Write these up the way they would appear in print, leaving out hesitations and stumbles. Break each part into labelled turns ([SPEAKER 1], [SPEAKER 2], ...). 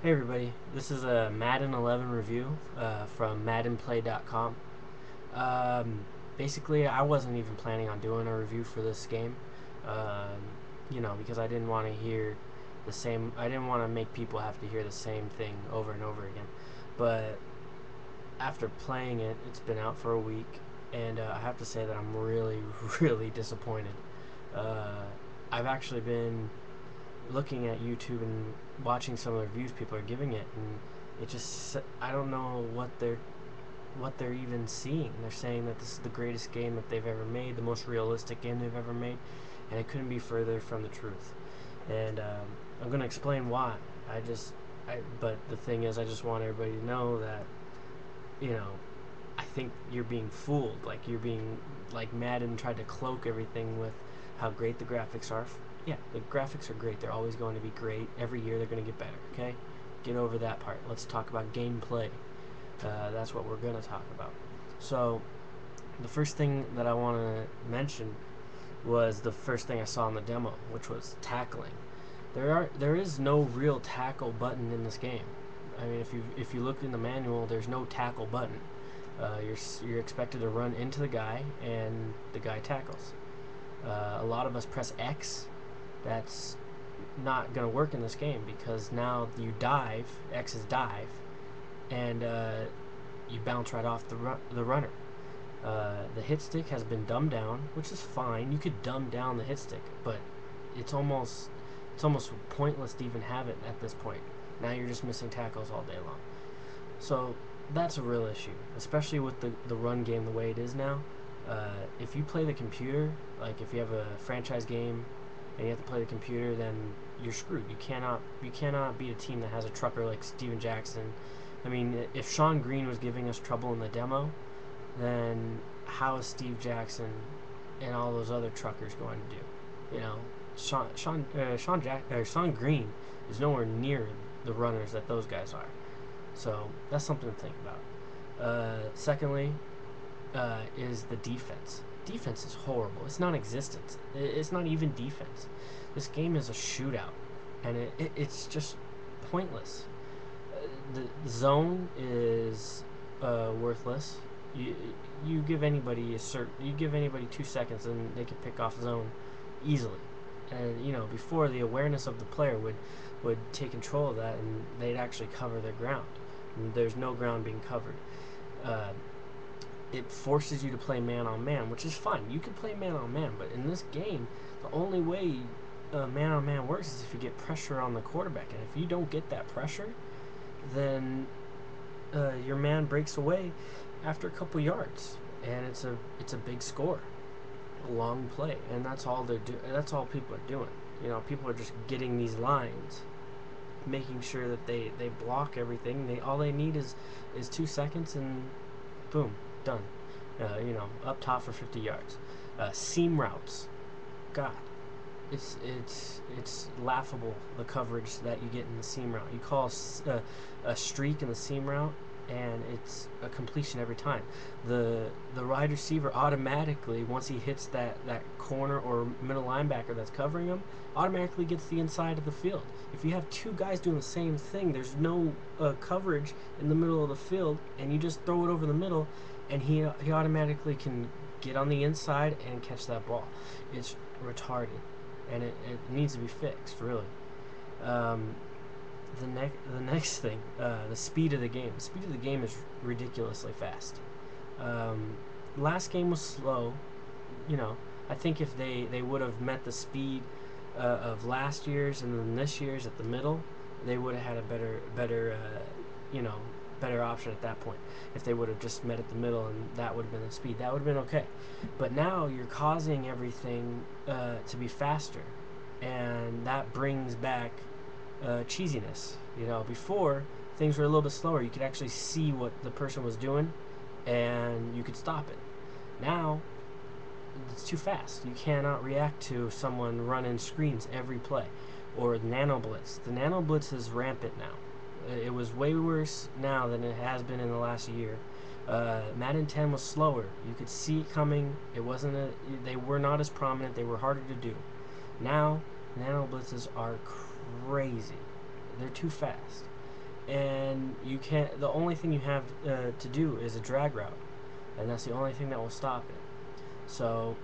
[SPEAKER 1] Hey everybody, this is a Madden 11 review from MaddenPlay.com. Um, Basically, I wasn't even planning on doing a review for this game, um, because I didn't want to hear the same. I didn't want to make people have to hear the same thing over and over again. But after playing it, it's been out for a week, and I have to say that I'm really, really disappointed. Uh, I've actually been looking at YouTube and watching some of the reviews people are giving it, and it just I don't know what they're even seeing. They're saying that this is the greatest game that they've ever made, the most realistic game they've ever made, and it couldn't be further from the truth. And I'm gonna explain why. But the thing is, I just want everybody to know that you know I think you're being fooled. Like you're being like Madden tried to cloak everything with how great the graphics are. Yeah, the graphics are great. They're always going to be great. Every year they're going to get better. Okay, get over that part. Let's talk about gameplay. That's what we're going to talk about. So the first thing that I want to mention was the first thing I saw in the demo, which was tackling. There is no real tackle button in this game. I mean, if you look in the manual, there's no tackle button. You're expected to run into the guy, and the guy tackles. A lot of us press X. That's not going to work in this game because now you dive. X is dive, and you bounce right off the runner. The hit stick has been dumbed down, which is fine. You could dumb down the hit stick, but it's almost it's almost pointless to even have it at this point. Now you're just missing tackles all day long. So that's a real issue, especially with the run game the way it is now. If you play the computer, like if you have a franchise game and you have to play the computer, then you're screwed. You cannot beat a team that has a trucker like Steven Jackson. I mean, if Sean Green was giving us trouble in the demo, then how is Steve Jackson and all those other truckers going to do? You know, Sean Green is nowhere near the runners that those guys are. So that's something to think about. Secondly, is the defense. Defense is horrible. It's non-existent. It's not even defense. This game is a shootout, and it's just pointless. The zone is worthless. You you give anybody 2 seconds and they can pick off zone easily. And before, the awareness of the player would take control of that, and they'd actually cover their ground. And there's no ground being covered. Uh, it forces you to play man on man, which is fine. You can play man on man, but in this game, the only way man on man works is if you get pressure on the quarterback. And if you don't get that pressure, then your man breaks away after a couple yards, and it's a big score, a long play, and that's all they're doing. That's all people are doing. People are just getting these lines, making sure that they block everything. All they need is 2 seconds, and boom, done. Up top for 50 yards. Seam routes, God, it's laughable, the coverage that you get in the seam route. You call a streak in the seam route, and it's a completion every time. The wide receiver automatically, once he hits that corner or middle linebacker that's covering him, automatically gets the inside of the field. If you have two guys doing the same thing, there's no coverage in the middle of the field, and you just throw it over the middle, and he automatically can get on the inside and catch that ball. It's retarded, and it needs to be fixed, really. Um, the next thing, the speed of the game. The speed of the game is ridiculously fast. Um, Last game was slow. You know, I think if they would have met the speed of last year's and then this year's at the middle, they would have had a you know better option at that point. If they would have just met at the middle and that would have been the speed, that would have been okay. But now you're causing everything to be faster, and that brings back cheesiness. Before, things were a little bit slower. You could actually see what the person was doing, and you could stop it. Now it's too fast. You cannot react to someone running screens every play, or nano blitz. The nano blitz is rampant now. It was way worse now than it has been in the last year. Madden 10 was slower. You could see it coming. It wasn't. They were not as prominent. They were harder to do. Now, nano blitzes are crazy. They're too fast. and you can't. The only thing you have to do is a drag route, and that's the only thing that will stop it. So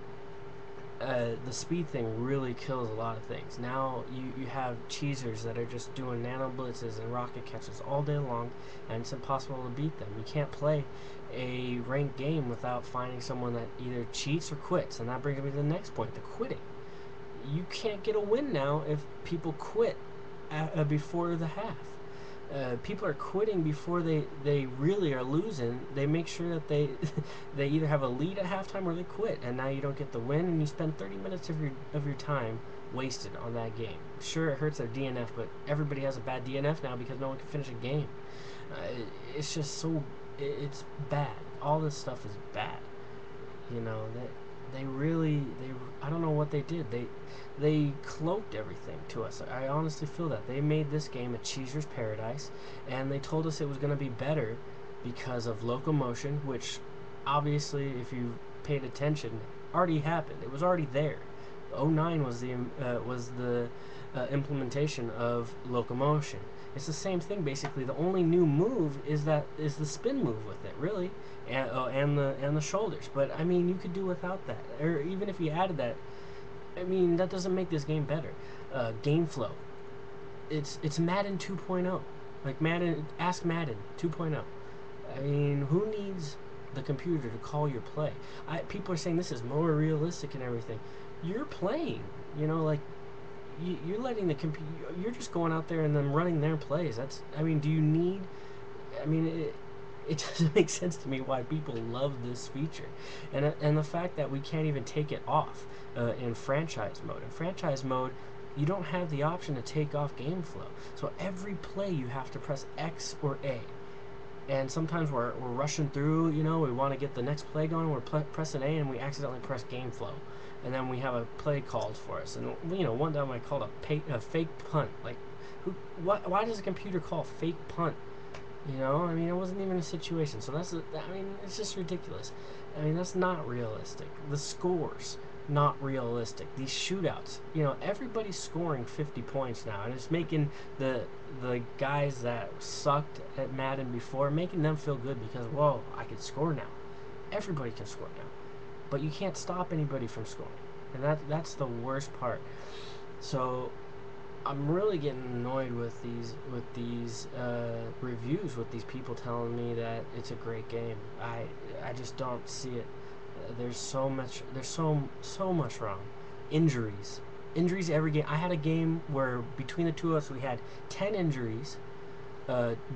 [SPEAKER 1] the speed thing really kills a lot of things. Now you have cheesers that are just doing nano blitzes and rocket catches all day long, and it's impossible to beat them. You can't play a ranked game without finding someone that either cheats or quits, and that brings me to the next point: the quitting. You can't get a win now if people quit before the half. People are quitting before they really are losing. They make sure that they they either have a lead at halftime or they quit, and now you don't get the win, and you spend 30 minutes of your time wasted on that game. Sure, it hurts their DNF, but everybody has a bad DNF now because no one can finish a game. It's just so it's bad. All this stuff is bad. You know that they really they I don't know what they did. They cloaked everything to us. I honestly feel that they made this game a cheeser's paradise, and they told us it was going to be better because of locomotion, which obviously, if you paid attention, already happened. It was already there. '09 was the implementation of locomotion. It's the same thing basically. The only new move is the spin move with it, really, and the shoulders. But I mean, you could do without that, or even if you added that. I mean, that doesn't make this game better. Game flow. It's Madden 2.0. Like Madden, ask Madden 2.0. I mean, who needs the computer to call your play? People are saying this is more realistic and everything. You're playing. You know, like you're letting the computer. You're just going out there and then running their plays. That's. I mean, do you need? I mean, it doesn't make sense to me why people love this feature, and the fact that we can't even take it off in franchise mode. In franchise mode, you don't have the option to take off game flow. So every play you have to press X or A. And sometimes we're rushing through, you know, we want to get the next play going, we're pressing A and we accidentally press game flow. And then we have a play called for us. And, you know, one time I called a fake punt. Like, why does a computer call fake punt? You know, I mean, it wasn't even a situation. So I mean, it's just ridiculous. I mean, that's not realistic. The scores, not realistic. These shootouts, you know, everybody's scoring 50 points now, and it's making the guys that sucked at Madden before, making them feel good because, whoa, I can score now. Everybody can score now, but you can't stop anybody from scoring, and that's the worst part. So I'm really getting annoyed with these reviews, with these people telling me that it's a great game. I just don't see it. There's so much wrong. Injuries every game. I had a game where between the two of us we had 10 injuries.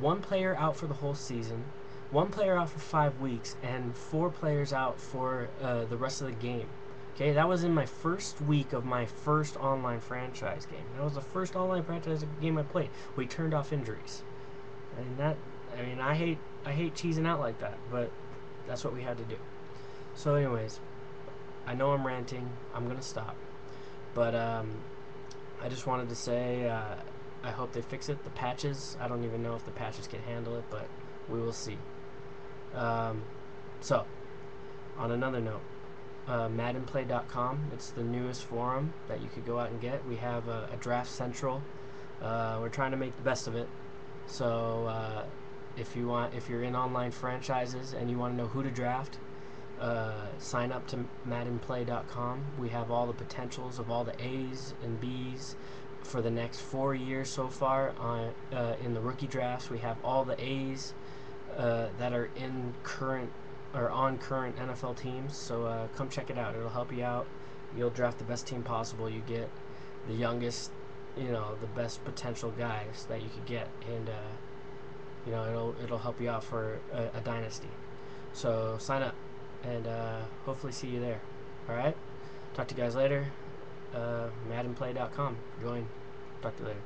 [SPEAKER 1] One player out for the whole season, one player out for 5 weeks, and 4 players out for the rest of the game. Okay, that was in my first week of my first online franchise game. That was the first online franchise game I played. We turned off injuries, and I hate cheesing out like that, but that's what we had to do. So, anyways, I know I'm ranting. I'm gonna stop, but I just wanted to say I hope they fix it. The patches. I don't even know if the patches can handle it, but we will see. So, on another note, MaddenPlay.com. It's the newest forum that you could go out and get. We have a draft central. We're trying to make the best of it. So if you're in online franchises and you want to know who to draft, sign up to MaddenPlay.com. We have all the potentials of all the A's and B's for the next 4 years so far. In the rookie drafts, we have all the A's that are on current NFL teams. So come check it out. It'll help you out. You'll draft the best team possible. You get the youngest, the best potential guys that you could get, and it'll help you out for a dynasty. So sign up, and hopefully see you there. All right. Talk to you guys later. MaddenPlay.com. Join. Talk to you later.